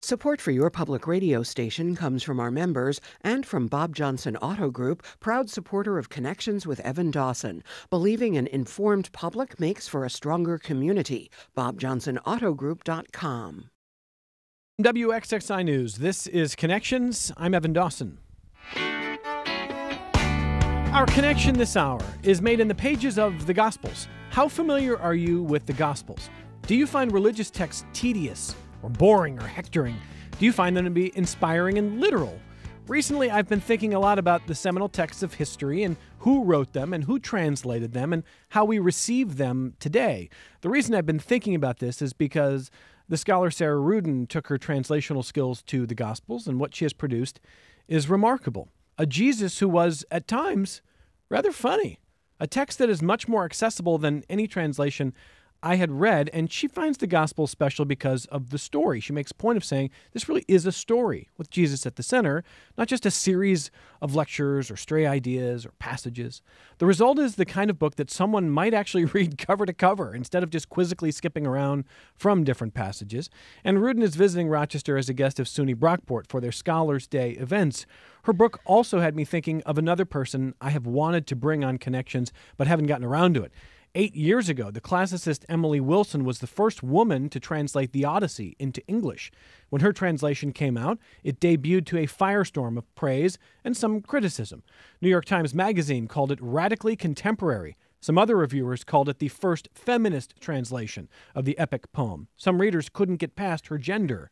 Support for your public radio station comes from our members and from Bob Johnson Auto Group, proud supporter of Connections with Evan Dawson. Believing an informed public makes for a stronger community. BobJohnsonAutoGroup.com. WXXI News. This is Connections. I'm Evan Dawson. Our connection this hour is made in the pages of the Gospels. How familiar are you with the Gospels? Do you find religious texts tedious or boring or hectoring? Do you find them to be inspiring and literal? Recently, I've been thinking a lot about the seminal texts of history and who wrote them and who translated them and how we receive them today. The reason I've been thinking about this is because the scholar Sarah Ruden took her translational skills to the Gospels, and what she has produced is remarkable. A Jesus who was, at times, rather funny. A text that is much more accessible than any translation I had read, and she finds the gospel special because of the story. She makes a point of saying this really is a story with Jesus at the center, not just a series of lectures or stray ideas or passages. The result is the kind of book that someone might actually read cover to cover instead of just quizzically skipping around from different passages. And Ruden is visiting Rochester as a guest of SUNY Brockport for their Scholars Day events. Her book also had me thinking of another person I have wanted to bring on Connections but haven't gotten around to it. 8 years ago, the classicist Emily Wilson was the first woman to translate the Odyssey into English. When her translation came out, it debuted to a firestorm of praise and some criticism. New York Times Magazine called it radically contemporary. Some other reviewers called it the first feminist translation of the epic poem. Some readers couldn't get past her gender.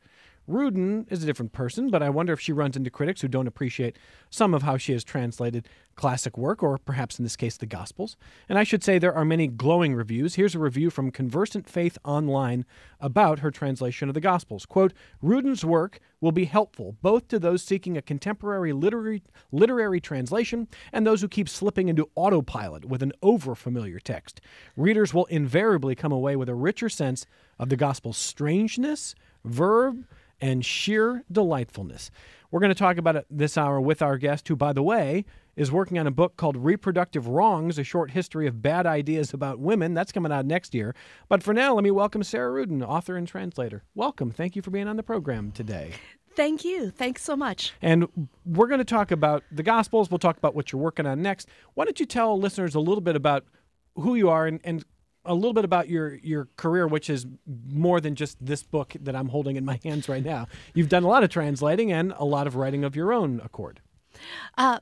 Ruden is a different person, but I wonder if she runs into critics who don't appreciate some of how she has translated classic work, or perhaps in this case, the Gospels. And I should say there are many glowing reviews. Here's a review from Conversant Faith Online about her translation of the Gospels. Quote, Ruden's work will be helpful both to those seeking a contemporary literary translation and those who keep slipping into autopilot with an overfamiliar text. Readers will invariably come away with a richer sense of the Gospel's strangeness, verve, and sheer delightfulness. We're going to talk about it this hour with our guest, who, by the way, is working on a book called Reproductive Wrongs, A Short History of Bad Ideas About Women. That's coming out next year. But for now, let me welcome Sarah Ruden, author and translator. Welcome. Thank you for being on the program today. Thank you. Thanks so much. And we're going to talk about the Gospels. We'll talk about what you're working on next. Why don't you tell listeners a little bit about who you are and a little bit about your career, which is more than just this book that I'm holding in my hands right now. You've done a lot of translating and a lot of writing of your own accord.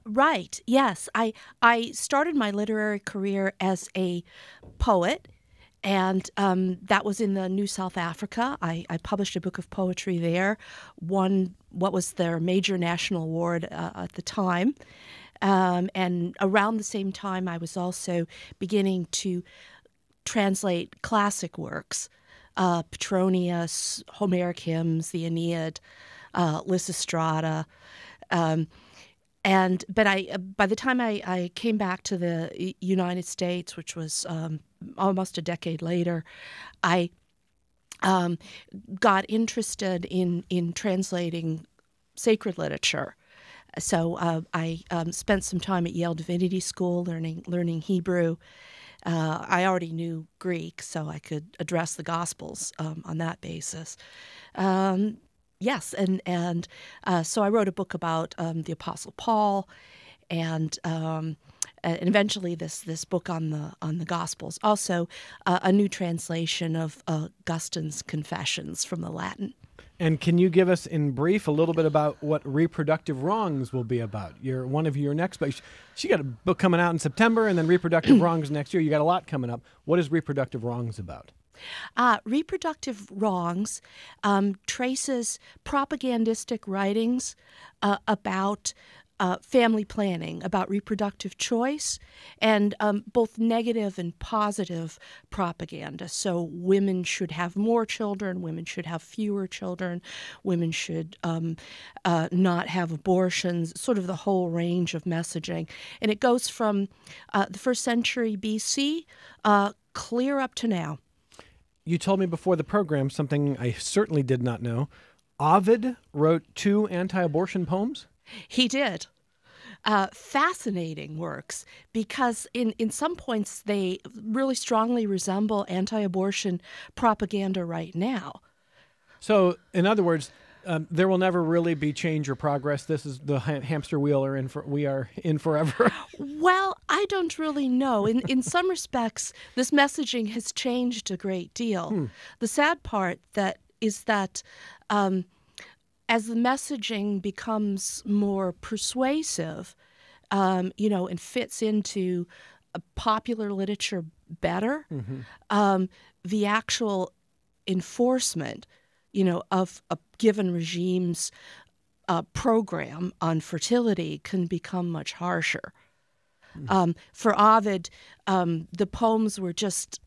Right. Yes. I started my literary career as a poet, and that was in the New South Africa. I published a book of poetry there, won what was their major national award at the time. And around the same time, I was also beginning to translate classic works, Petronius, Homeric hymns, the Aeneid, Lysistrata. But by the time I came back to the United States, which was almost a decade later, I got interested in translating sacred literature. So I spent some time at Yale Divinity School learning Hebrew. I already knew Greek, so I could address the Gospels on that basis. Yes, and so I wrote a book about the Apostle Paul, and eventually this book on the Gospels. Also, a new translation of Augustine's Confessions from the Latin. And can you give us, in brief, a little bit about what Reproductive Wrongs will be about? One of your next books. She got a book coming out in September, and then Reproductive Wrongs next year. You got a lot coming up. What is Reproductive Wrongs about? Reproductive Wrongs traces propagandistic writings about family planning, about reproductive choice, and both negative and positive propaganda. So women should have more children, women should have fewer children, women should not have abortions, sort of the whole range of messaging. And it goes from the first century BC clear up to now. You told me before the program something I certainly did not know. Ovid wrote 2 anti-abortion poems? He did. Fascinating works, because in some points they really strongly resemble anti-abortion propaganda right now. So, in other words, there will never really be change or progress. This is the hamster wheel we are in forever. Well, I don't really know. In some respects, this messaging has changed a great deal. The sad part is that as the messaging becomes more persuasive, and fits into popular literature better, the actual enforcement, of a given regime's program on fertility can become much harsher. For Ovid, the poems were just,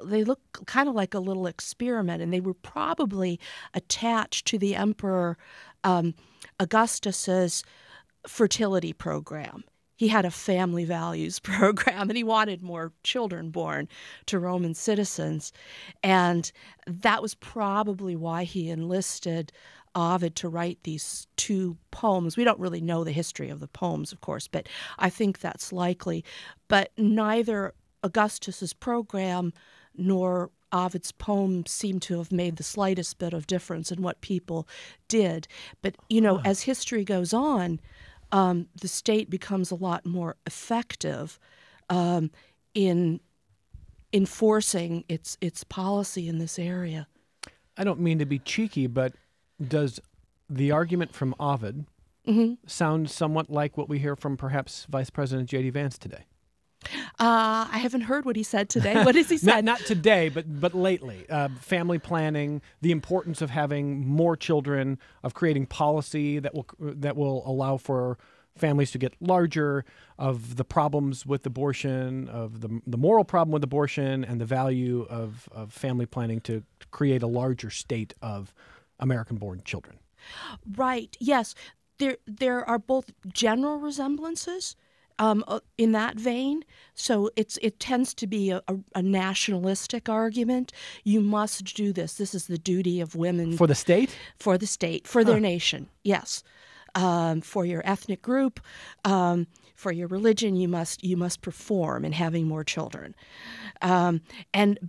they look kind of like a little experiment, and they were probably attached to the Emperor Augustus's fertility program. He had a family values program, and he wanted more children born to Roman citizens. And that was probably why he enlisted Ovid to write these two poems. We don't really know the history of the poems, of course, but I think that's likely. But neither Augustus's program nor Ovid's poems seem to have made the slightest bit of difference in what people did. But, as history goes on, the state becomes a lot more effective in enforcing its policy in this area. I don't mean to be cheeky, but does the argument from Ovid sound somewhat like what we hear from perhaps Vice President J.D. Vance today? I haven't heard what he said today. What has he said? Not today, but lately. Family planning, the importance of having more children, of creating policy that will allow for families to get larger, of the problems with abortion, of the moral problem with abortion, and the value of family planning to create a larger state of American-born children. Right. Yes. There are both general resemblances in that vein. So it tends to be a nationalistic argument. You must do this. This is the duty of women. For the state? For the state, for their nation, yes. For your ethnic group, for your religion, you must perform in having more children. But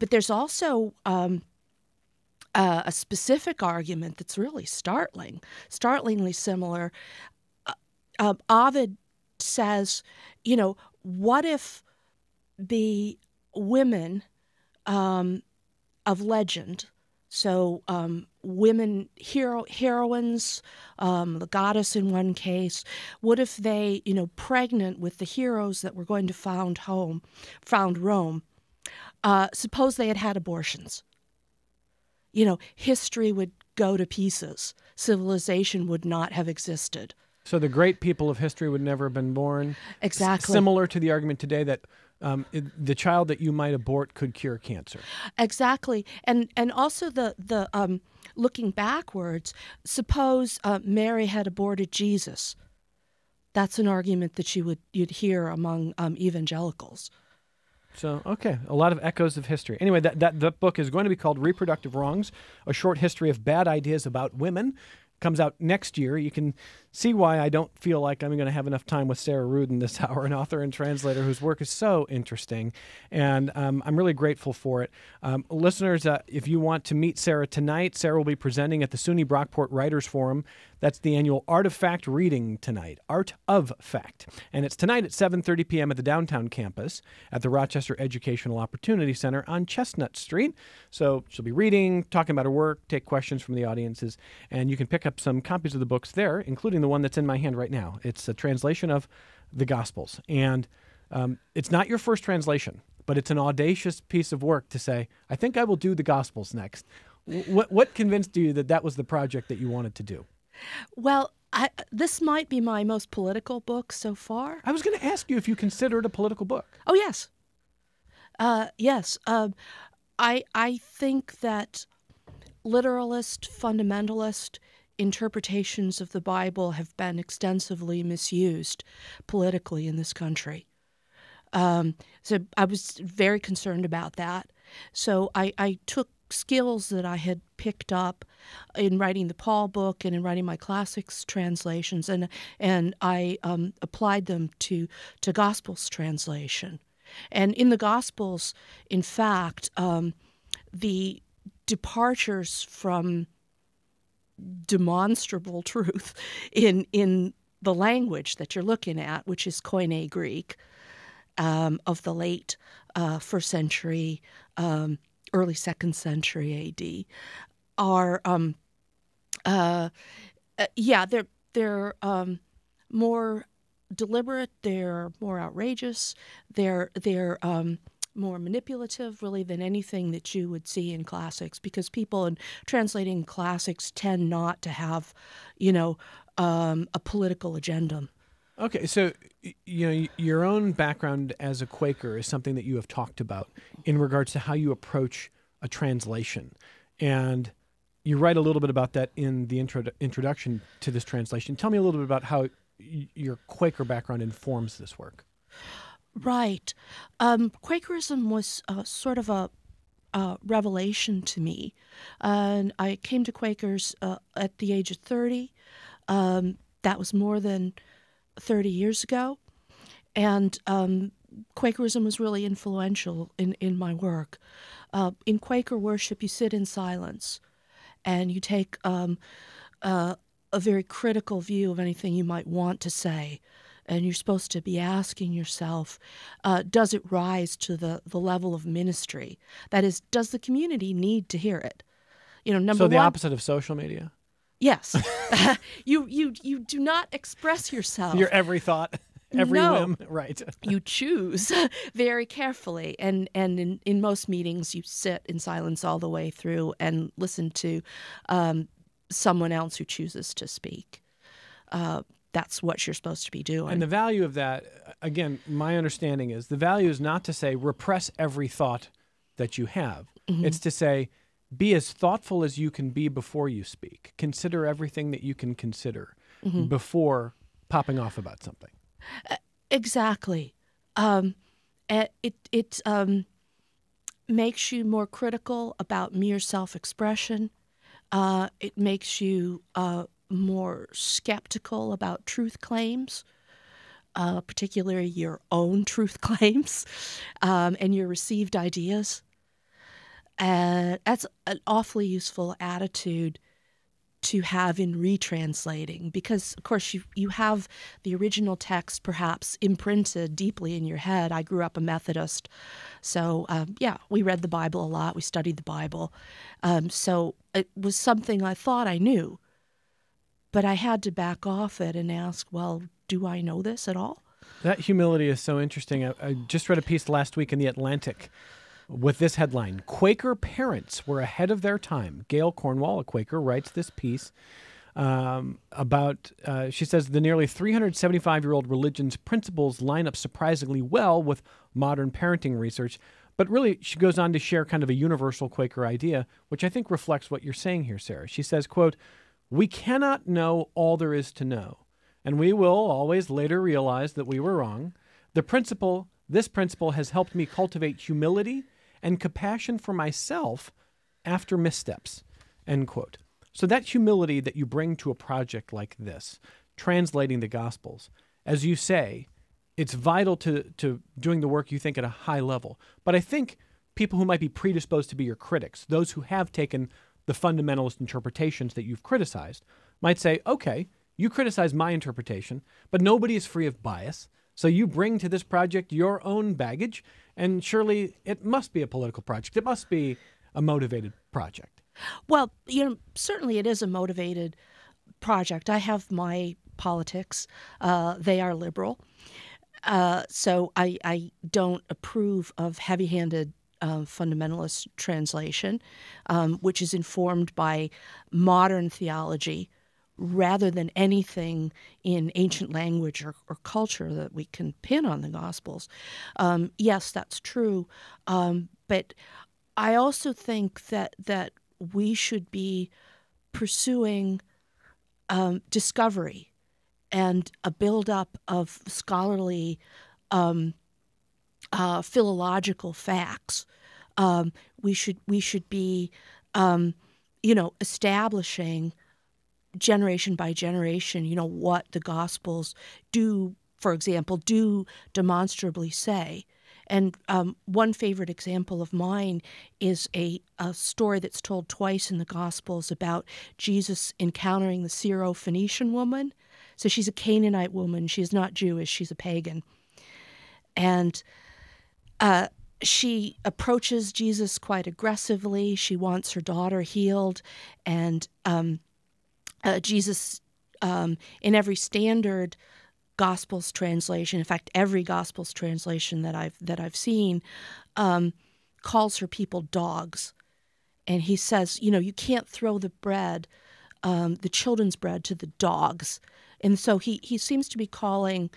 there's also a specific argument that's really startlingly similar. Ovid says, what if the women of legend, so women heroines, the goddess in one case, what if they, pregnant with the heroes that were going to found Rome, suppose they had abortions? History would go to pieces. Civilization would not have existed. So the great people of history would never have been born. Exactly. Similar to the argument today that the child that you might abort could cure cancer. Exactly. And also the looking backwards, suppose Mary had aborted Jesus. That's an argument that you'd hear among evangelicals. So, okay, a lot of echoes of history. Anyway, that book is going to be called Reproductive Wrongs, A Short History of Bad Ideas About Women. Comes out next year. You can see why I don't feel like I'm going to have enough time with Sarah Rudin this hour, an author and translator whose work is so interesting, and I'm really grateful for it. Listeners, if you want to meet Sarah tonight, Sarah will be presenting at the SUNY Brockport Writers Forum. That's the annual Art of Fact reading tonight, Art of Fact. And it's tonight at 7:30 p.m. at the downtown campus at the Rochester Educational Opportunity Center on Chestnut Street. So she'll be reading, talking about her work, take questions from the audiences, and you can pick up some copies of the books there, including the one that's in my hand right now. It's a translation of the Gospels. And it's not your first translation, but it's an audacious piece of work to say, I think I will do the Gospels next. What convinced you that was the project that you wanted to do? Well, this might be my most political book so far. I was going to ask you if you consider it a political book. Oh, yes. Yes. I think that literalist, fundamentalist interpretations of the Bible have been extensively misused politically in this country. So I was very concerned about that. So I took skills that I had picked up in writing the Paul book and in writing my classics translations, and I applied them to Gospels translation. And in the Gospels, in fact, the departures from demonstrable truth in the language that you're looking at, which is Koine Greek of the late first century, early second century A.D. are they're more deliberate, they're more outrageous, they're more manipulative, really, than anything that you would see in classics, because people in translating classics tend not to have, a political agenda. Okay, so your own background as a Quaker is something that you have talked about in regards to how you approach a translation, and you write a little bit about that in the introduction to this translation. Tell me a little bit about how your Quaker background informs this work. Right. Quakerism was sort of a revelation to me. And I came to Quakers at the age of 30. That was more than 30 years ago. And Quakerism was really influential in my work. In Quaker worship, you sit in silence, and you take a very critical view of anything you might want to say. And you're supposed to be asking yourself, does it rise to the level of ministry? That is, does the community need to hear it? So the opposite of social media? Yes. You do not express yourself. Your every thought, every whim, right. You choose very carefully. And in most meetings, you sit in silence all the way through and listen to someone else who chooses to speak. That's what you're supposed to be doing. And the value of that, again, my understanding is the value is not to say repress every thought that you have. Mm-hmm. It's to say be as thoughtful as you can be before you speak. Consider everything that you can consider mm-hmm. before popping off about something. Exactly. It makes you more critical about mere self-expression. It makes you more skeptical about truth claims, particularly your own truth claims and your received ideas. That's an awfully useful attitude to have in retranslating, because, of course, you have the original text perhaps imprinted deeply in your head. I grew up a Methodist, so, we read the Bible a lot. We studied the Bible. So it was something I thought I knew. But I had to back off it and ask, well, do I know this at all? That humility is so interesting. I just read a piece last week in The Atlantic with this headline: Quaker parents were ahead of their time. Gail Cornwall, a Quaker, writes this piece about, she says, the nearly 375-year-old religion's principles line up surprisingly well with modern parenting research. But really, she goes on to share kind of a universal Quaker idea, which I think reflects what you're saying here, Sarah. She says, quote, "We cannot know all there is to know, and we will always later realize that we were wrong. This principle has helped me cultivate humility and compassion for myself after missteps," end quote. So that humility that you bring to a project like this, translating the Gospels, as you say, it's vital to doing the work you think at a high level. But I think people who might be predisposed to be your critics, those who have taken the fundamentalist interpretations that you've criticized, might say, okay, you criticize my interpretation, but nobody is free of bias. So you bring to this project your own baggage, and surely it must be a political project. It must be a motivated project. Well, certainly it is a motivated project. I have my politics. They are liberal. So I don't approve of heavy-handed fundamentalist translation, which is informed by modern theology rather than anything in ancient language or culture that we can pin on the Gospels. Yes, that's true. But I also think that we should be pursuing discovery and a buildup of scholarly philological facts. We should be, establishing generation by generation, what the Gospels do, for example, do demonstrably say, And one favorite example of mine is a story that's told twice in the Gospels about Jesus encountering the Syro-Phoenician woman. So she's a Canaanite woman. She's not Jewish. She's a pagan. And she approaches Jesus quite aggressively. She wants her daughter healed. And Jesus, in every standard Gospels translation, in fact, every Gospels translation that I've seen, calls her people dogs. And he says, you can't throw the bread, the children's bread, to the dogs. And so he seems to be calling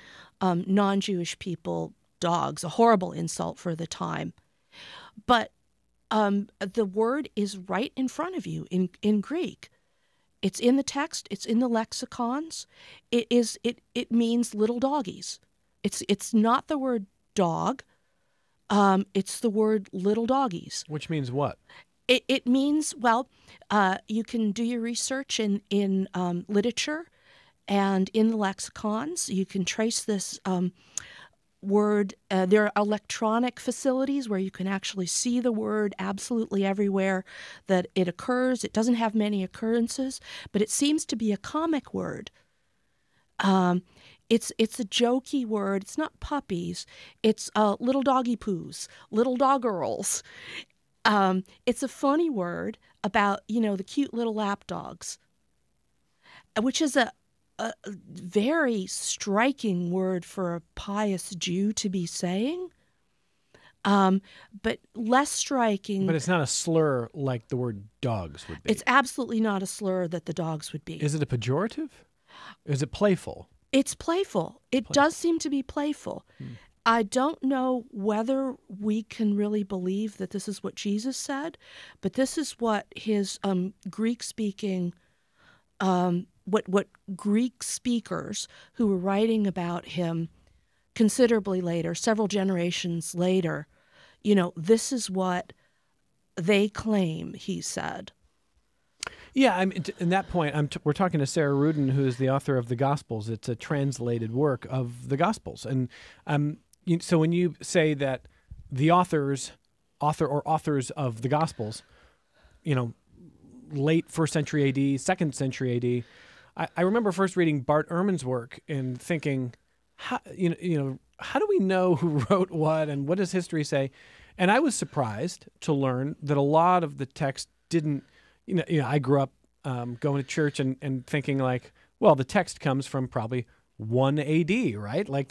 non-Jewish people dogs, a horrible insult for the time. But the word is right in front of you in Greek. It's in the text. It's in the lexicons. It means little doggies. It's not the word dog. It's the word little doggies. Which means what? It means, well, you can do your research in literature and in the lexicons. You can trace this word. There are electronic facilities where you can actually see the word absolutely everywhere that it occurs. It doesn't have many occurrences, but it seems to be a comic word. It's a jokey word. It's not puppies. It's little doggy poos, little doggerels. It's a funny word about, the cute little lap dogs, which is a very striking word for a pious Jew to be saying, but less striking. But it's not a slur like the word dogs would be. It's absolutely not a slur that the dogs would be. Is it a pejorative? Is it playful? It's playful. It does seem to be playful. I don't know whether we can really believe that this is what Jesus said, but this is what his Greek-speaking what Greek speakers who were writing about him considerably later, several generations later, this is what they claim he said. Yeah, I mean, in that point, we're talking to Sarah Rudin, who is the author of the Gospels. It's a translated work of the Gospels. And so when you say that the author or authors of the Gospels, late 1st century AD, 2nd century AD, I remember first reading Bart Ehrman's work and thinking, how do we know who wrote what and what does history say? And I was surprised to learn that a lot of the text didn't, I grew up going to church and thinking like, well, the text comes from probably 1 AD, right? Like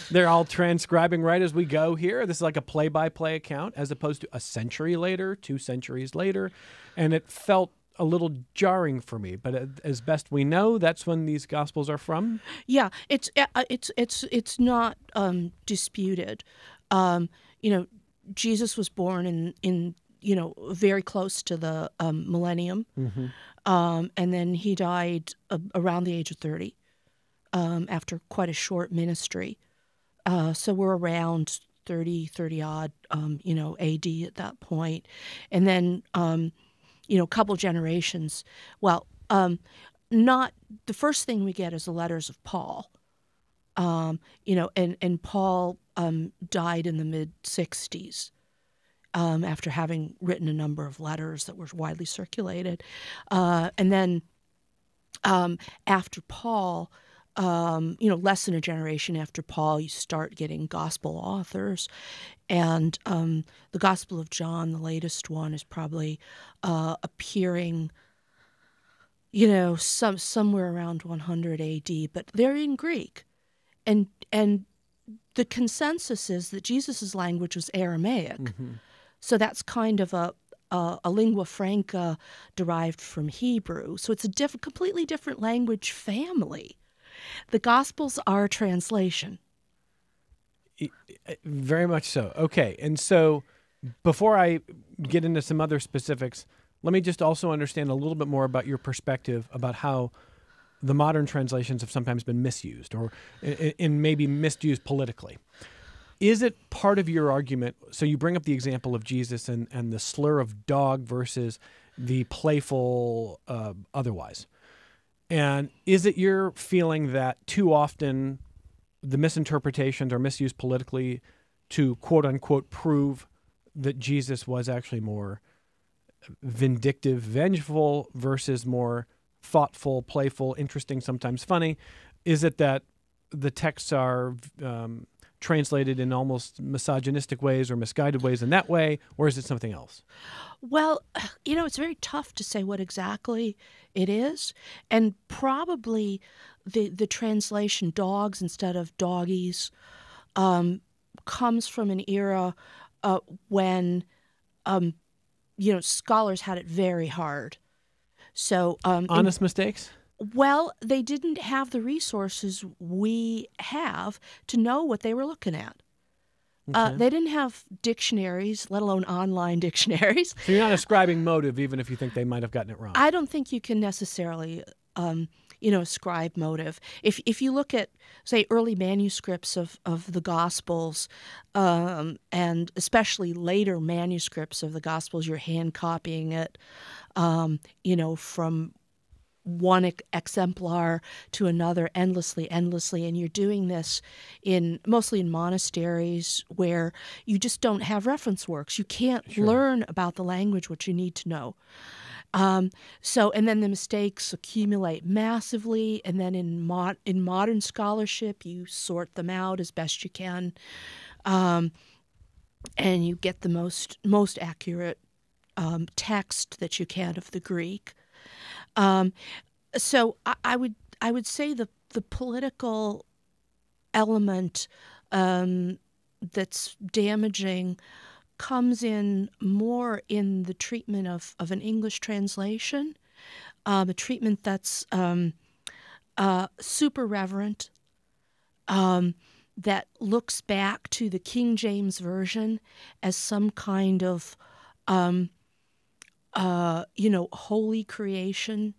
they're all transcribing right as we go here. This is like a play-by-play account as opposed to a century later, 2 centuries later. And it felt a little jarring for me, but as best we know, that's when these Gospels are from. Yeah, it's not disputed. Jesus was born in very close to the millennium, and then he died around the age of 30 after quite a short ministry. So we're around 30 odd, AD at that point, and then. A couple generations. Well, not the first thing we get is the letters of Paul. And Paul died in the mid-60s after having written a number of letters that were widely circulated. And then after Paul, less than a generation after Paul, you start getting gospel authors. And the Gospel of John, the latest one, is probably appearing, somewhere around 100 AD, but they're in Greek. And the consensus is that Jesus' language was Aramaic. So that's kind of a lingua franca derived from Hebrew. So it's a completely different language family. The Gospels are a translation. Very much so. Okay. And so before I get into some other specifics, let me just also understand a little bit more about your perspective about how the modern translations have sometimes been misused or in maybe misused politically. Is it part of your argument? So you bring up the example of Jesus and the slur of dog versus the playful otherwise. And is it your feeling that too often the misinterpretations are misused politically to quote unquote prove that Jesus was actually more vindictive, vengeful versus more thoughtful, playful, interesting, sometimes funny? Is it that the texts are translated in almost misogynistic ways or misguided ways in that way, or is it something else? Well, it's very tough to say what exactly it is, and probably the translation dogs instead of doggies comes from an era when scholars had it very hard. So honest mistakes? Well, they didn't have the resources we have to know what they were looking at. Okay. They didn't have dictionaries, let alone online dictionaries. So you're not ascribing motive, even if you think they might have gotten it wrong. I don't think you can necessarily, ascribe motive. If you look at, say, early manuscripts of the Gospels, and especially later manuscripts of the Gospels, you're hand copying it, from one exemplar to another endlessly, and you're doing this mostly in monasteries where you just don't have reference works. You can't learn about the language what you need to know. And then the mistakes accumulate massively, and then in modern scholarship, you sort them out as best you can, and you get the most accurate text that you can of the Greek. So I would say the political element that's damaging comes in more in the treatment of an English translation, a treatment that's super reverent, that looks back to the King James Version as some kind of holy creation.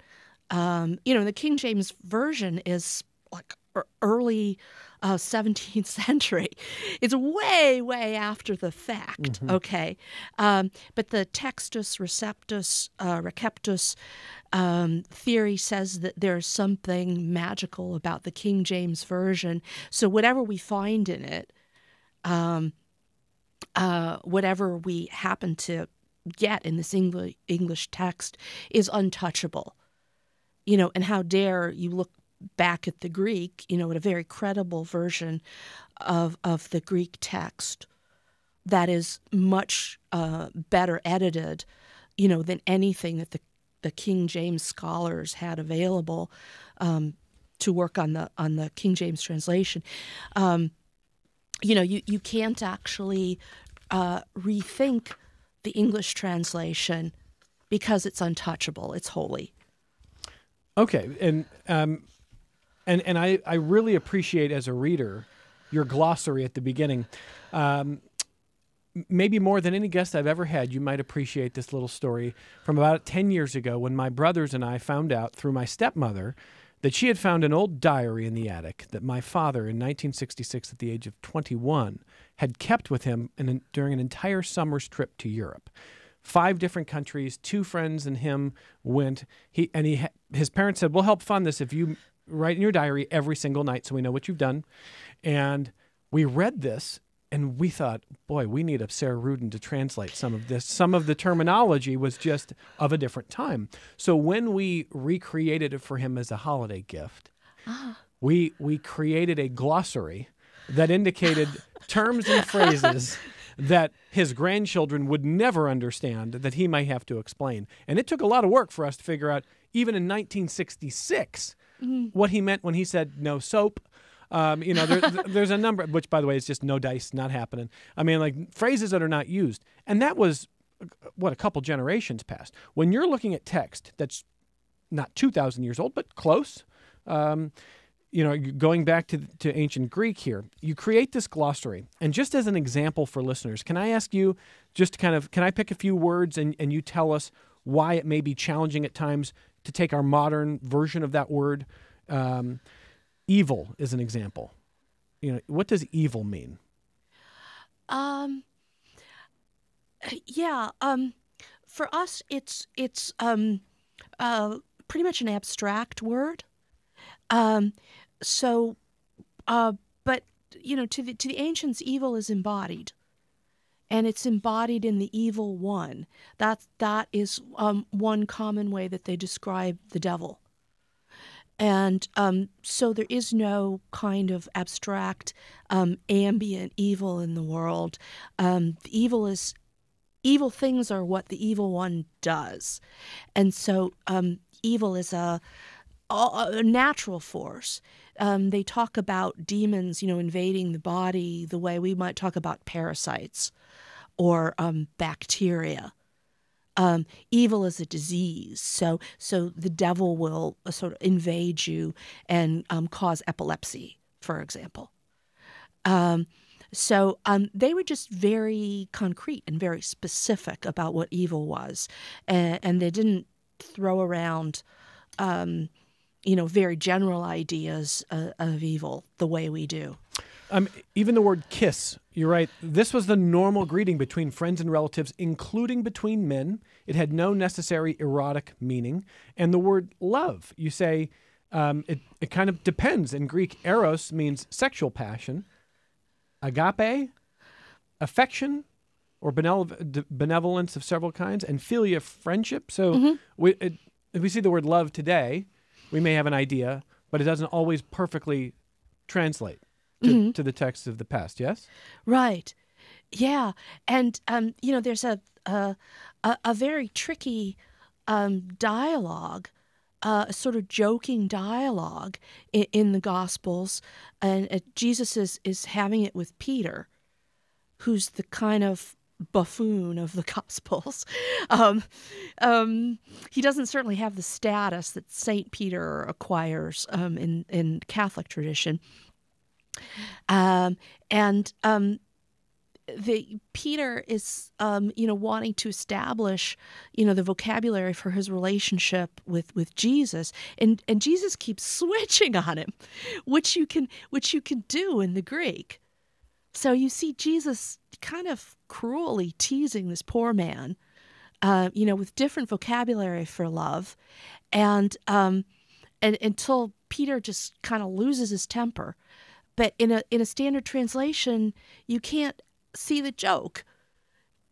The King James Version is like early 17th century. It's way, way after the fact, okay? But the Textus Receptus theory says that there's something magical about the King James Version. So whatever we find in it, whatever we happen to get in this English text is untouchable. And how dare you look back at the Greek, at a very credible version of the Greek text that is much better edited, than anything that the King James scholars had available to work on the King James translation. You can't actually rethink the English translation because it's untouchable. It's holy. Okay, and I really appreciate as a reader your glossary at the beginning. Maybe more than any guest I've ever had, you might appreciate this little story from about 10 years ago when my brothers and I found out through my stepmother that she had found an old diary in the attic that my father in 1966 at the age of 21 had kept with him during an entire summer's trip to Europe. 5 different countries, 2 friends and him went. His parents said, "We'll help fund this if you write in your diary every single night so we know what you've done." And we read this and we thought, boy, we need a Sarah Rudin to translate some of this. Some of the terminology was just of a different time. So when we recreated it for him as a holiday gift, we created a glossary that indicated terms and phrases that his grandchildren would never understand, that he might have to explain. And it took a lot of work for us to figure out, even in 1966, what he meant when he said no soap. There's a number, which, by the way, is just no dice, not happening. I mean, like phrases that are not used. And that was, a couple generations past. When you're looking at text that's not 2,000 years old, but close, going back to ancient Greek here, you create this glossary. And just as an example for listeners, can I ask you just can I pick a few words and you tell us why it may be challenging at times to take our modern version of that word? Evil is an example. What does evil mean? For us, it's pretty much an abstract word. But to the ancients, evil is embodied, and it's embodied in the evil one. That is one common way that they describe the devil. And so there is no kind of abstract, ambient evil in the world. Evil things are what the evil one does. And so evil is a natural force. They talk about demons, invading the body the way we might talk about parasites or bacteria. Evil is a disease, so the devil will sort of invade you and cause epilepsy, for example. So they were just very concrete and very specific about what evil was, and they didn't throw around, very general ideas of evil the way we do. Even the word kiss, you're right. This was the normal greeting between friends and relatives, including between men. It had no necessary erotic meaning. And the word love, you say, it kind of depends. In Greek, eros means sexual passion. Agape, affection, or benevolence of several kinds. And philia, friendship. So if we see the word love today, we may have an idea, but it doesn't always perfectly translate to the text of the past, yes? Right. Yeah. And, there's a very tricky dialogue, a sort of joking dialogue in the Gospels. And Jesus is having it with Peter, who's the kind of buffoon of the Gospels. He doesn't certainly have the status that St. Peter acquires in Catholic tradition. Peter is, wanting to establish, the vocabulary for his relationship with Jesus, and Jesus keeps switching on him, which you can do in the Greek. So you see Jesus kind of cruelly teasing this poor man, with different vocabulary for love, and until Peter just kind of loses his temper. But in a standard translation, you can't see the joke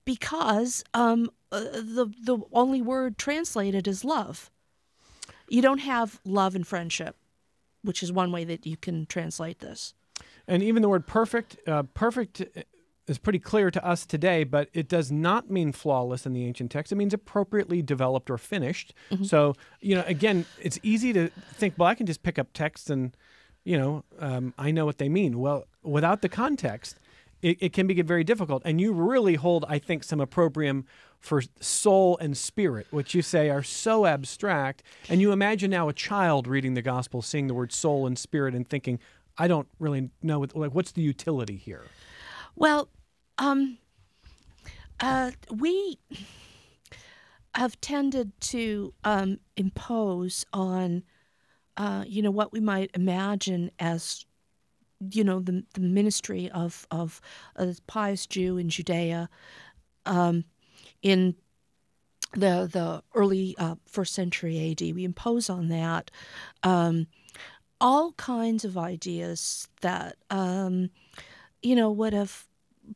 because the only word translated is love. You don't have love and friendship, which is one way that you can translate this. And even the word perfect is pretty clear to us today, but it does not mean flawless in the ancient text. It means appropriately developed or finished. So, again, it's easy to think, well, I can just pick up texts and I know what they mean. Well, without the context, it can be very difficult. And you really hold, I think, some opprobrium for soul and spirit, which you say are so abstract. And you imagine now a child reading the gospel, seeing the word soul and spirit and thinking, I don't really know, what's the utility here? Well, we have tended to impose on what we might imagine as, the ministry of a pious Jew in Judea in the early first century AD. We impose on that all kinds of ideas that, would have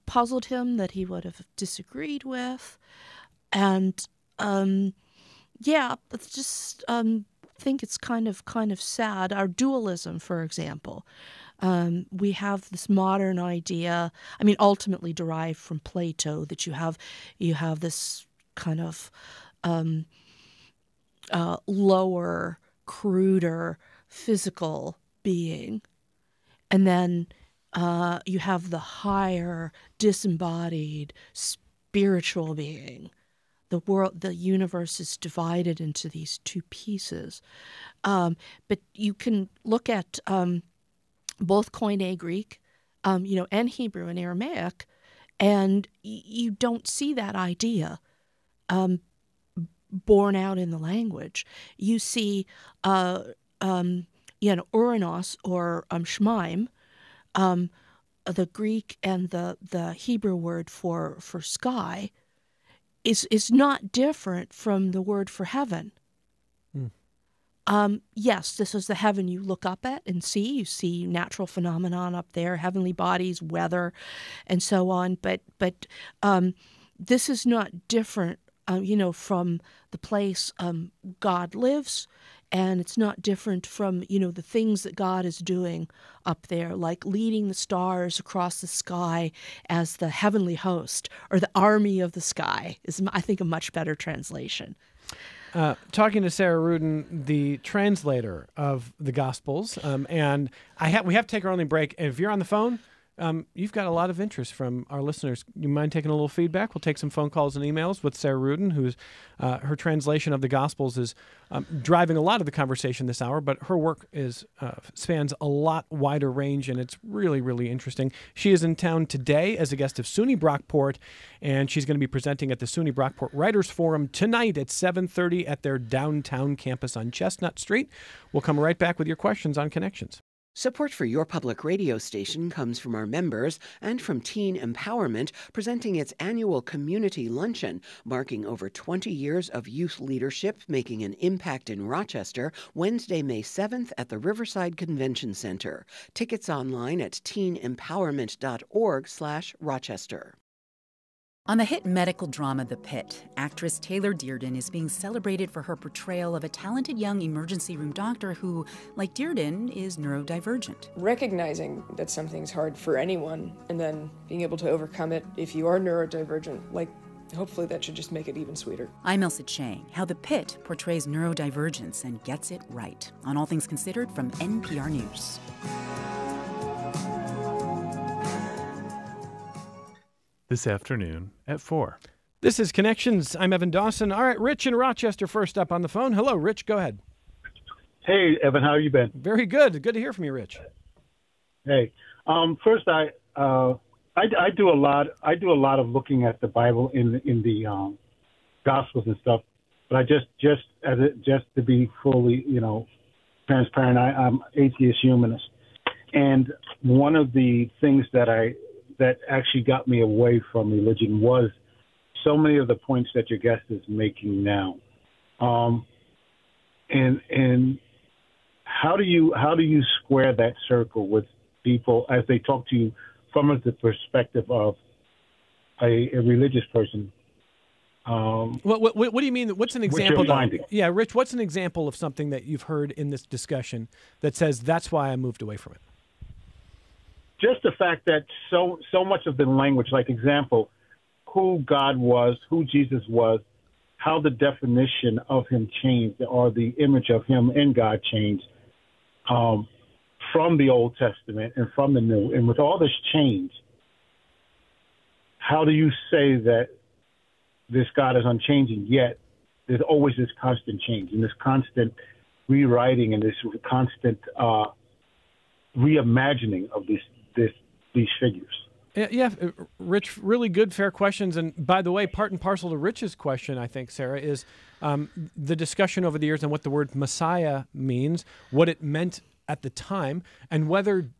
puzzled him, that he would have disagreed with. And, it's just... think it's kind of sad. Our dualism, for example, we have this modern idea, ultimately derived from Plato, that you have this kind of lower, cruder, physical being, and then you have the higher, disembodied, spiritual being. The world, the universe is divided into these two pieces. But you can look at both Koine Greek, and Hebrew and Aramaic, and you don't see that idea borne out in the language. You see, Uranos or Shemaim, the Greek and the Hebrew word for sky, is not different from the word for heaven. Yes, this is the heaven you look up at and see. You see natural phenomenon up there, heavenly bodies, weather, and so on. But this is not different, from the place God lives, and it's not different from, the things that God is doing up there, like leading the stars across the sky as the heavenly host, or the army of the sky is, I think, a much better translation. Talking to Sarah Ruden, the translator of the Gospels, and we have to take our only break. And if you're on the phone, you've got a lot of interest from our listeners. You mind taking a little feedback? We'll take some phone calls and emails with Sarah Ruden, who's her translation of the Gospels is driving a lot of the conversation this hour, but her work spans a lot wider range, and it's really, really interesting. She is in town today as a guest of SUNY Brockport, and she's going to be presenting at the SUNY Brockport Writers Forum tonight at 7:30 at their downtown campus on Chestnut Street. We'll come right back with your questions on Connections. Support for your public radio station comes from our members and from Teen Empowerment, presenting its annual community luncheon, marking over 20 years of youth leadership making an impact in Rochester, Wednesday, May 7th at the Riverside Convention Center. Tickets online at teenempowerment.org/Rochester. On the hit medical drama The Pit, actress Taylor Dearden is being celebrated for her portrayal of a talented young emergency room doctor who, like Dearden, is neurodivergent. Recognizing that something's hard for anyone and then being able to overcome it if you are neurodivergent, hopefully that should just make it even sweeter. I'm Elsa Chang. How The Pit portrays neurodivergence and gets it right. On All Things Considered from NPR News. This afternoon at 4. This is Connections. I'm Evan Dawson. All right, Rich in Rochester first up on the phone. Hello, Rich. Go ahead. Hey, Evan. How you been? Very good. Good to hear from you, Rich. Hey. First, I do a lot. I do a lot of looking at the Bible in the Gospels and stuff. But I just to be fully transparent, I'm atheist humanist, and one of the things that actually got me away from religion was so many of the points that your guest is making now. And how do you square that circle with people as they talk to you from the perspective of a religious person? What do you mean? What's an example? Yeah, Rich, what's an example of something that you've heard in this discussion that says that's why I moved away from it? Just the fact that so much of the language, like example, who God was, who Jesus was, how the definition of him changed, or the image of him in God changed from the Old Testament and from the New. And with all this change, how do you say that this God is unchanging, yet there's always this constant change and this constant rewriting and this constant reimagining of these figures? Yeah, Rich, really good, fair questions. And by the way, part and parcel to Rich's question, I think, Sarah, is the discussion over the years on what the word Messiah means, what it meant at the time, and whether,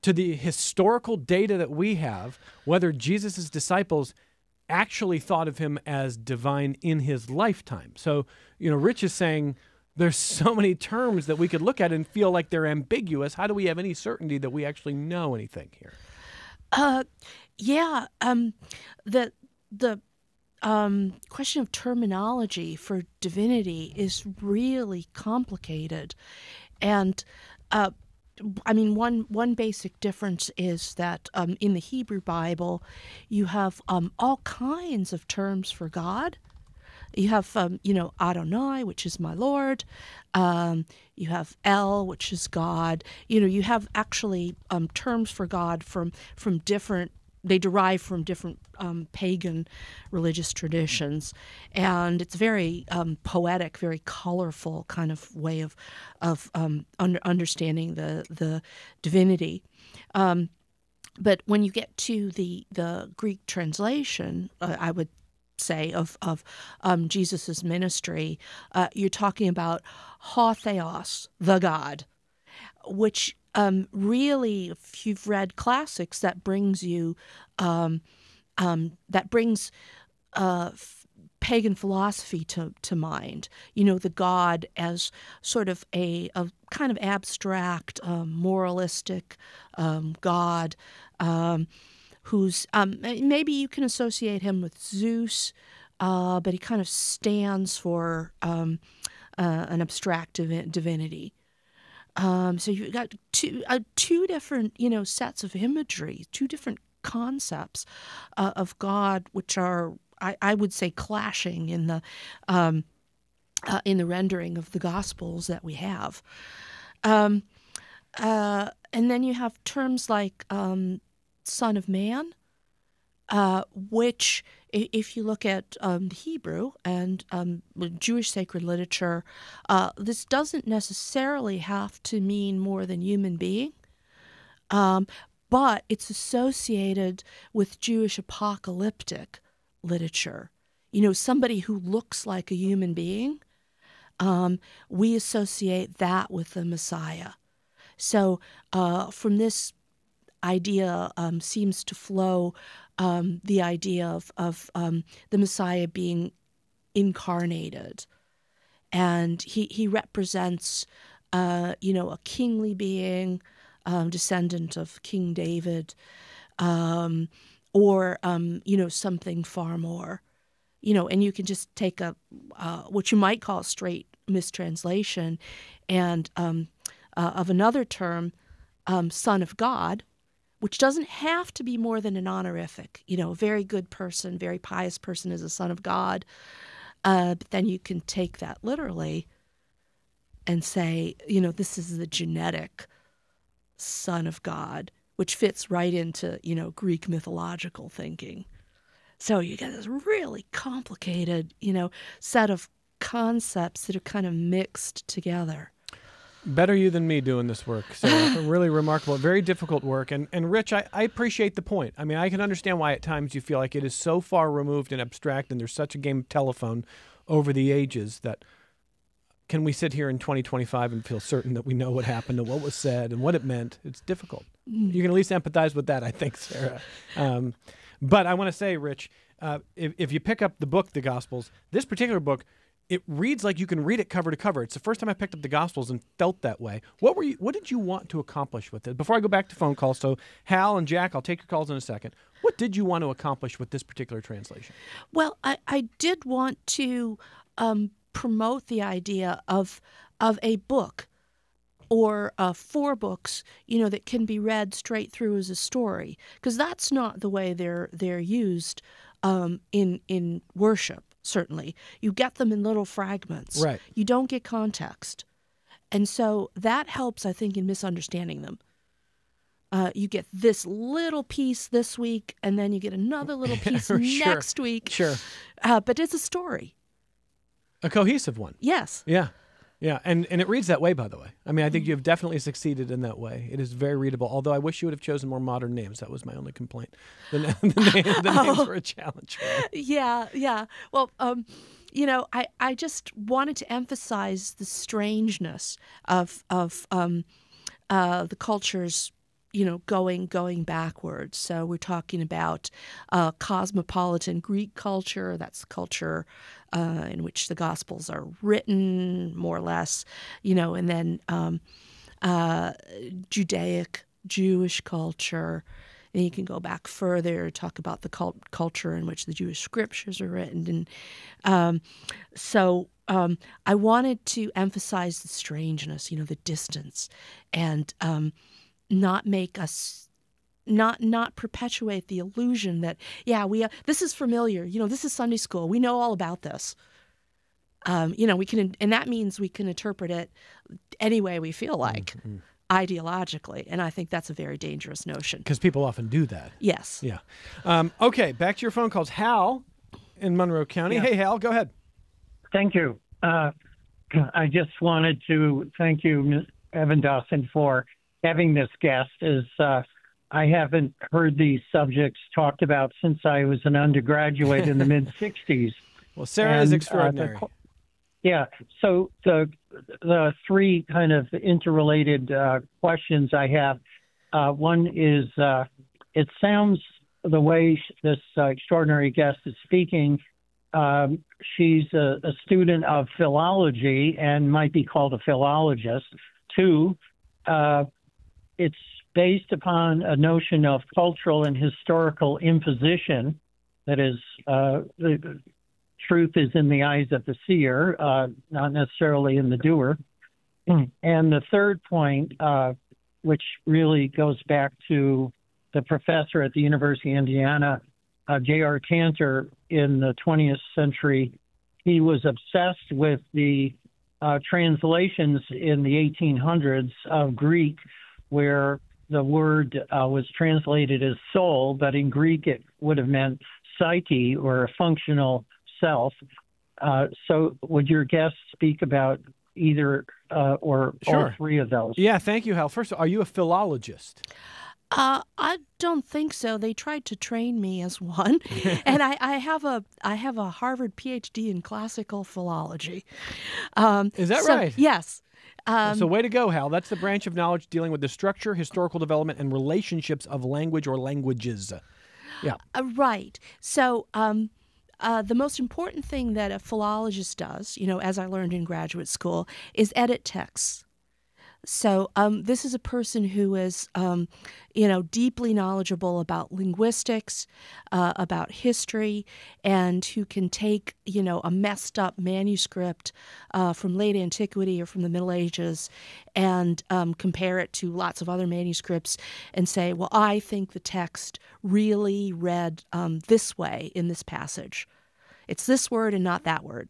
to the historical data that we have, whether Jesus' disciples actually thought of him as divine in his lifetime. So, Rich is saying there's so many terms that we could look at and feel like they're ambiguous. How do we have any certainty that we actually know anything here? The question of terminology for divinity is really complicated, and one basic difference is that in the Hebrew Bible, you have all kinds of terms for God. You have, Adonai, which is my Lord. You have El, which is God. You have actually terms for God from different. They derive from different pagan religious traditions, and it's very poetic, very colorful kind of way of understanding the divinity. But when you get to the Greek translation, I would say of Jesus's ministry, you're talking about ho theos, the God, which really, if you've read classics, that brings you pagan philosophy to mind. The god as sort of a kind of abstract, moralistic god who's maybe you can associate him with Zeus, but he kind of stands for an abstract divinity. So you've got two different, sets of imagery, two different concepts of God, which are, I would say, clashing in the rendering of the Gospels that we have. And then you have terms like Son of Man, which, if you look at the Hebrew and Jewish sacred literature, this doesn't necessarily have to mean more than human being, but it's associated with Jewish apocalyptic literature. Somebody who looks like a human being, we associate that with the Messiah. So from this idea seems to flow the idea of the Messiah being incarnated, and he represents a kingly being, descendant of King David, or something far more, and you can just take a what you might call a straight mistranslation, and of another term, Son of God, which doesn't have to be more than an honorific. A very good person, very pious person is a son of God. But then you can take that literally and say, this is the genetic Son of God, which fits right into, Greek mythological thinking. So you get this really complicated, set of concepts that are kind of mixed together. Better you than me doing this work. So really remarkable, very difficult work. And Rich, I appreciate the point. I mean, I can understand why at times you feel like it is so far removed and abstract, and there's such a game of telephone over the ages that can we sit here in 2025 and feel certain that we know what happened and what was said and what it meant? It's difficult. You can at least empathize with that, I think, Sarah. But I want to say, Rich, if you pick up the book, The Gospels, this particular book, it reads like you can read it cover to cover. It's the first time I picked up the Gospels and felt that way. What did you want to accomplish with it? Before I go back to phone calls, so Hal and Jack, I'll take your calls in a second. What did you want to accomplish with this particular translation? Well, I did want to promote the idea of a book or 4 books, that can be read straight through as a story, because that's not the way they're used in worship. Certainly, you get them in little fragments. Right. You don't get context, and so that helps, I think, in misunderstanding them. You get this little piece this week, and then you get another little piece next week. Sure. But it's a story. A cohesive one. Yes. Yeah. Yeah, and it reads that way, by the way. I mean, I think you've definitely succeeded in that way. It is very readable, although I wish you would have chosen more modern names. That was my only complaint. The names were a challenge. Yeah. Well, I just wanted to emphasize the strangeness of the cultures, going backwards. So we're talking about cosmopolitan Greek culture. That's the culture in which the Gospels are written, more or less, and then Judaic, Jewish culture. And you can go back further, talk about the culture in which the Jewish scriptures are written. And so I wanted to emphasize the strangeness, the distance, and not make us, not perpetuate the illusion that, this is familiar, this is Sunday school, we know all about this. We can, and that means we can interpret it any way we feel like, ideologically, and I think that's a very dangerous notion. Because people often do that. Yes. Yeah. Okay, back to your phone calls. Hal in Monroe County. Yeah. Hey, Hal, go ahead. Thank you. I just wanted to thank you, Ms. Evan Dawson, for having this guest. I haven't heard these subjects talked about since I was an undergraduate in the mid-'60s. Well, Sarah is extraordinary. So the 3 kind of interrelated questions I have. One is, it sounds the way this extraordinary guest is speaking she's a student of philology and might be called a philologist. Two, it's based upon a notion of cultural and historical imposition. That is, the truth is in the eyes of the seer, not necessarily in the doer. And the third point, which really goes back to the professor at the University of Indiana, J.R. Tanter, in the 20th century, he was obsessed with the translations in the 1800s of Greek, where the word was translated as soul, but in Greek it would have meant psyche or a functional self. So would your guest speak about either or all three of those? Yeah, thank you, Hal. First, are you a philologist? I don't think so. They tried to train me as one, and I have a Harvard PhD in classical philology. Is that right? Yes. So way to go, Hal. That's the branch of knowledge dealing with the structure, historical development, and relationships of language or languages. Yeah. Right. So the most important thing that a philologist does, as I learned in graduate school, is edit texts. So this is a person who is, deeply knowledgeable about linguistics, about history, and who can take, a messed up manuscript from late antiquity or from the Middle Ages and compare it to lots of other manuscripts and say, well, I think the text really read this way in this passage. It's this word and not that word.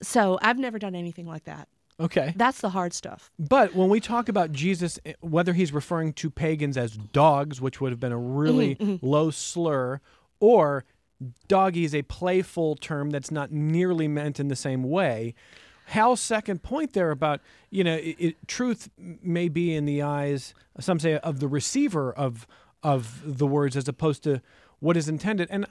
So I've never done anything like that. Okay. That's the hard stuff. But when we talk about Jesus, whether he's referring to pagans as dogs, which would have been a really low slur, or doggy is a playful term that's not nearly meant in the same way, Hal's second point there about, truth may be in the eyes, some say, of the receiver of the words as opposed to what is intended. And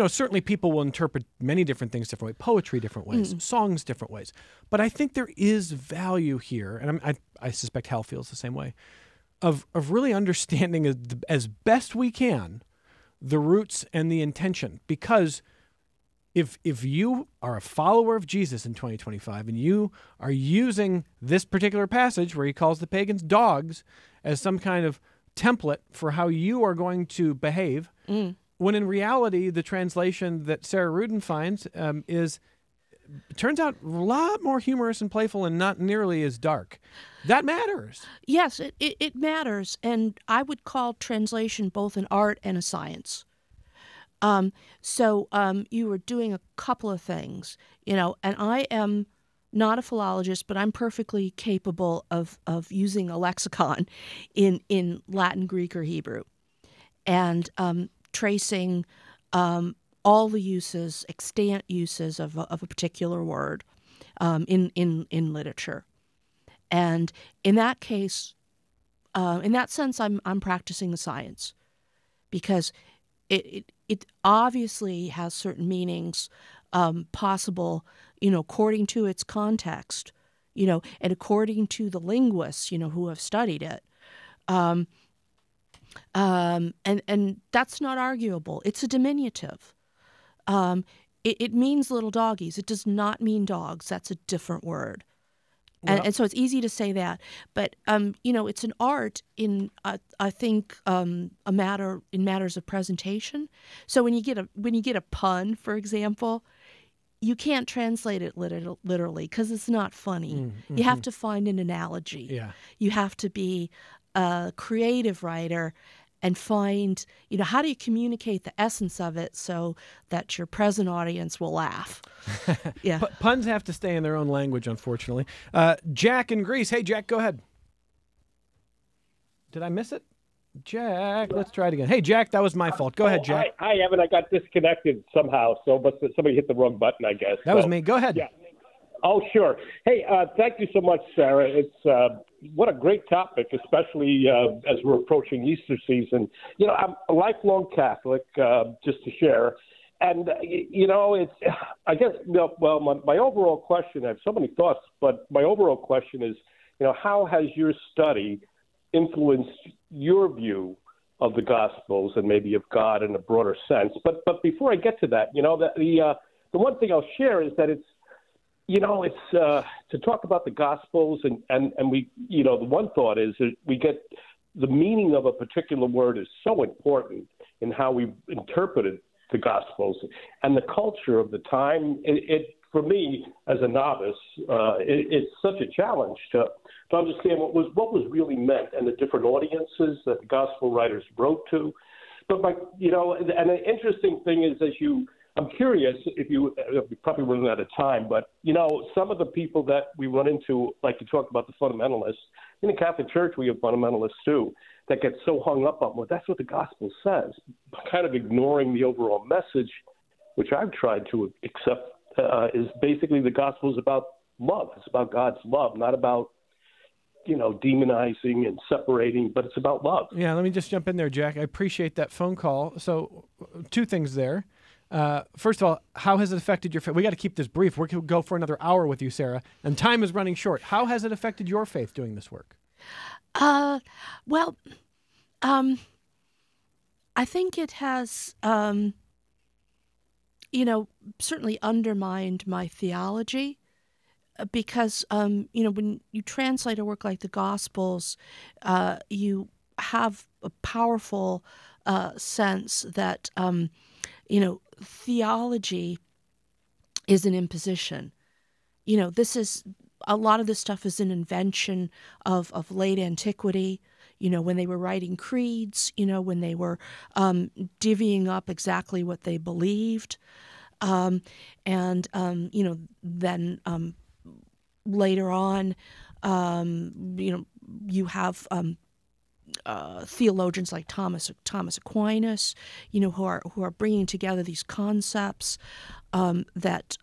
certainly people will interpret many different things different ways, poetry different ways, songs different ways. But I think there is value here, and I suspect Hal feels the same way, of really understanding as best we can the roots and the intention. Because if you are a follower of Jesus in 2025 and you are using this particular passage where he calls the pagans dogs as some kind of template for how you are going to behave, when in reality, the translation that Sarah Rudin finds turns out a lot more humorous and playful and not nearly as dark. That matters. Yes, it matters. And I would call translation both an art and a science. So you were doing a couple of things, and I am not a philologist, but I'm perfectly capable of using a lexicon in Latin, Greek, or Hebrew. And tracing all the uses, extant uses of a particular word in literature, and in that case, in that sense, I'm practicing the science, because it obviously has certain meanings possible, according to its context, and according to the linguists, who have studied it. And that's not arguable. It's a diminutive. It means little doggies. It does not mean dogs. That's a different word. And so it's easy to say that. But, it's an art in, I think, in matters of presentation. So when you get a pun, for example, you can't translate it literally because it's not funny. You have to find an analogy. Yeah. You have to be a creative writer and find, how do you communicate the essence of it so that your present audience will laugh? Yeah. Puns have to stay in their own language, unfortunately. Jack in Greece. Hey, Jack, go ahead. Did I miss it? Jack, let's try it again. Hey, Jack, that was my fault. Go ahead, Jack. Hi, Evan. I got disconnected somehow, but somebody hit the wrong button, I guess. That was me. Go ahead. Yeah. Oh, sure. Hey, thank you so much, Sarah. It's what a great topic, especially as we're approaching Easter season. I'm a lifelong Catholic, just to share. And, it's, I guess, my overall question, I have so many thoughts, but my overall question is, how has your study influenced your view of the Gospels and maybe of God in a broader sense. But before I get to that, the one thing I'll share is that it's to talk about the Gospels and we, the one thought is that we get the meaning of a particular word is so important in how we interpreted the Gospels and the culture of the time. It for me as a novice, it's such a challenge to understand what was really meant and the different audiences that the Gospel writers wrote to. But and the interesting thing is, I'm curious if you probably running out of time, but some of the people that we run into like to talk about the fundamentalists. In the Catholic Church, we have fundamentalists too that get so hung up on, well, that's what the Gospel says, kind of ignoring the overall message, which I've tried to accept, is basically the Gospel is about love. It's about God's love, not about demonizing and separating, but it's about love. Yeah, let me just jump in there, Jack. I appreciate that phone call. So, two things there. First of all, how has it affected your faith? We got to keep this brief. We're going to go for another hour with you, Sarah, and time is running short. How has it affected your faith doing this work? Well, I think it has, certainly undermined my theology. Because, when you translate a work like the Gospels, you have a powerful sense that, theology is an imposition. A lot of this stuff is an invention of late antiquity, when they were writing creeds, when they were divvying up exactly what they believed. Then later on, you have theologians like Thomas Aquinas, who are bringing together these concepts that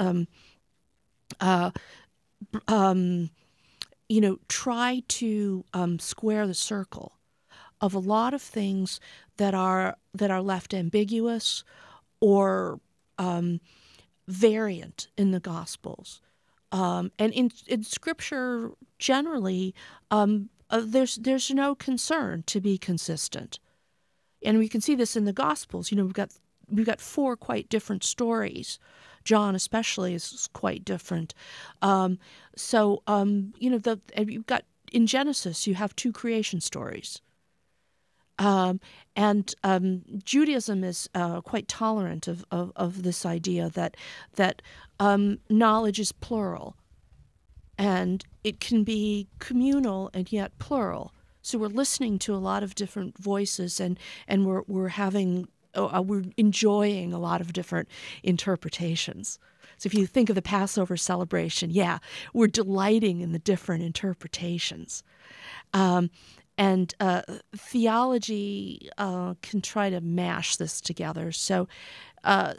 try to square the circle of a lot of things that are left ambiguous or variant in the Gospels. And in Scripture generally, there's no concern to be consistent, and we can see this in the Gospels. We've got four quite different stories. John especially is quite different. You've got in Genesis you have two creation stories. Judaism is quite tolerant of this idea that knowledge is plural, and it can be communal and yet plural. So we're listening to a lot of different voices, and we're enjoying a lot of different interpretations. So if you think of the Passover celebration, we're delighting in the different interpretations. And theology can try to mash this together. So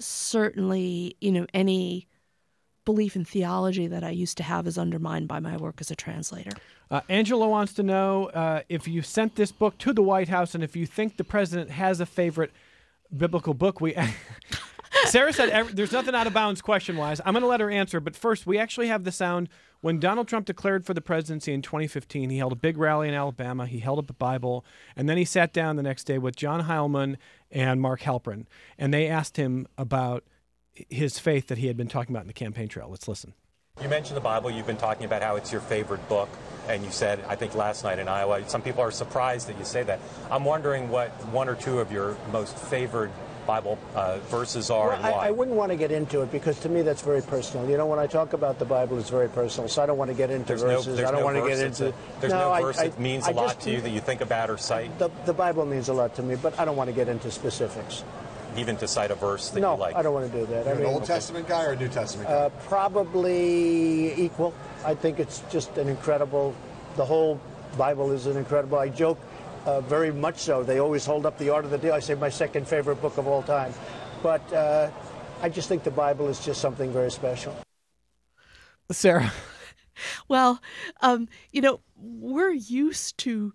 certainly, any belief in theology that I used to have is undermined by my work as a translator. Angelo wants to know if you sent this book to the White House and if you think the president has a favorite biblical book. Sarah said there's nothing out of bounds question-wise. I'm going to let her answer, but first, we actually have the sound. When Donald Trump declared for the presidency in 2015, he held a big rally in Alabama. He held up a Bible, and then he sat down the next day with John Heilman and Mark Halperin, and they asked him about his faith that he had been talking about in the campaign trail. Let's listen. You mentioned the Bible. You've been talking about how it's your favorite book, and you said, I think last night in Iowa, some people are surprised that you say that. I'm wondering what one or two of your most favored Bible verses are and why. I wouldn't want to get into it because to me that's very personal. When I talk about the Bible, it's very personal, so I don't want to get into verses. I don't want to get into... There's no verse that means a lot to you that you think about or cite? The Bible means a lot to me, but I don't want to get into specifics. Even to cite a verse that you like? No, I don't want to do that. You're an Old Testament guy or a New Testament guy? Probably equal. I think it's just an incredible... The whole Bible is an incredible... I joke... very much so. They always hold up the Art of the Deal. I say my second favorite book of all time. But I just think the Bible is just something very special. Sarah. Well, we're used to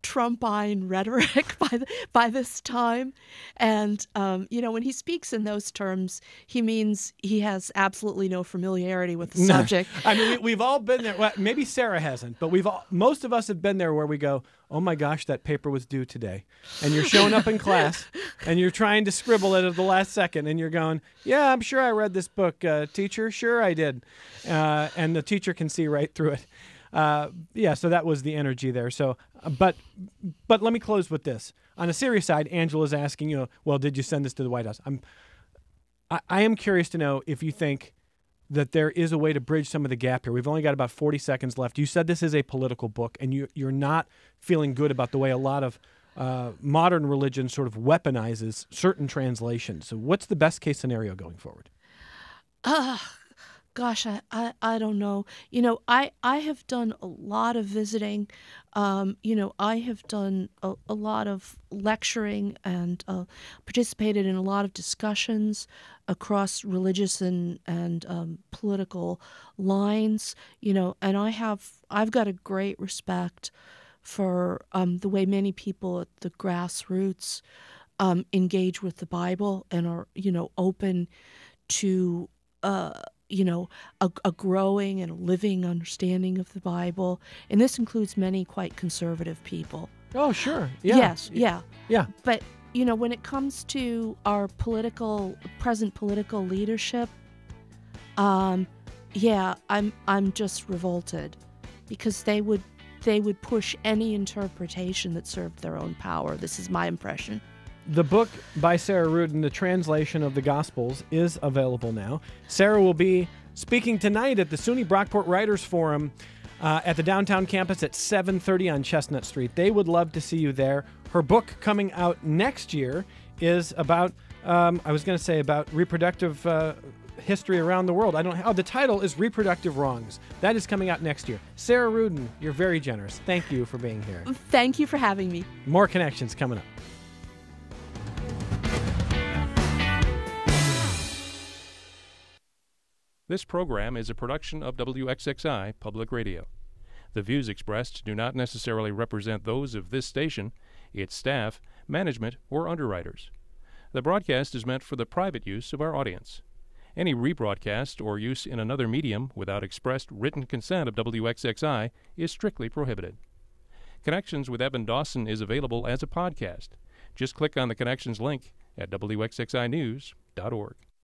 Trumpine rhetoric by this time. And, when he speaks in those terms, he means he has absolutely no familiarity with the subject. I mean, we've all been there. Well, maybe Sarah hasn't, but most of us have been there where we go, oh my gosh, that paper was due today. And you're showing up in class and you're trying to scribble it at the last second and you're going, yeah, I'm sure I read this book, teacher. Sure I did. And the teacher can see right through it. So that was the energy there. So, but let me close with this. On a serious side, Angela's asking, well, did you send this to the White House? I am curious to know if you think that there is a way to bridge some of the gap here. We've only got about 40 seconds left. You said this is a political book, and you're not feeling good about the way a lot of modern religion sort of weaponizes certain translations. So what's the best case scenario going forward? Gosh, I don't know. I have done a lot of visiting. I have done a lot of lecturing and participated in a lot of discussions across religious and political lines. And I've got a great respect for the way many people at the grassroots engage with the Bible and are open to a growing and a living understanding of the Bible. And this includes many quite conservative people. Oh, sure. Yeah. Yes, yeah. Yeah. But, when it comes to our present political leadership, I'm just revolted because they would push any interpretation that served their own power. This is my impression. The book by Sarah Rudin, the translation of the Gospels, is available now. Sarah will be speaking tonight at the SUNY Brockport Writers Forum at the downtown campus at 7:30 on Chestnut Street. They would love to see you there. Her book coming out next year is about, about reproductive history around the world. The title is Reproductive Wrongs. That is coming out next year. Sarah Rudin, you're very generous. Thank you for being here. Thank you for having me. More Connections coming up. This program is a production of WXXI Public Radio. The views expressed do not necessarily represent those of this station, its staff, management, or underwriters. The broadcast is meant for the private use of our audience. Any rebroadcast or use in another medium without expressed written consent of WXXI is strictly prohibited. Connections with Evan Dawson is available as a podcast. Just click on the Connections link at WXXInews.org.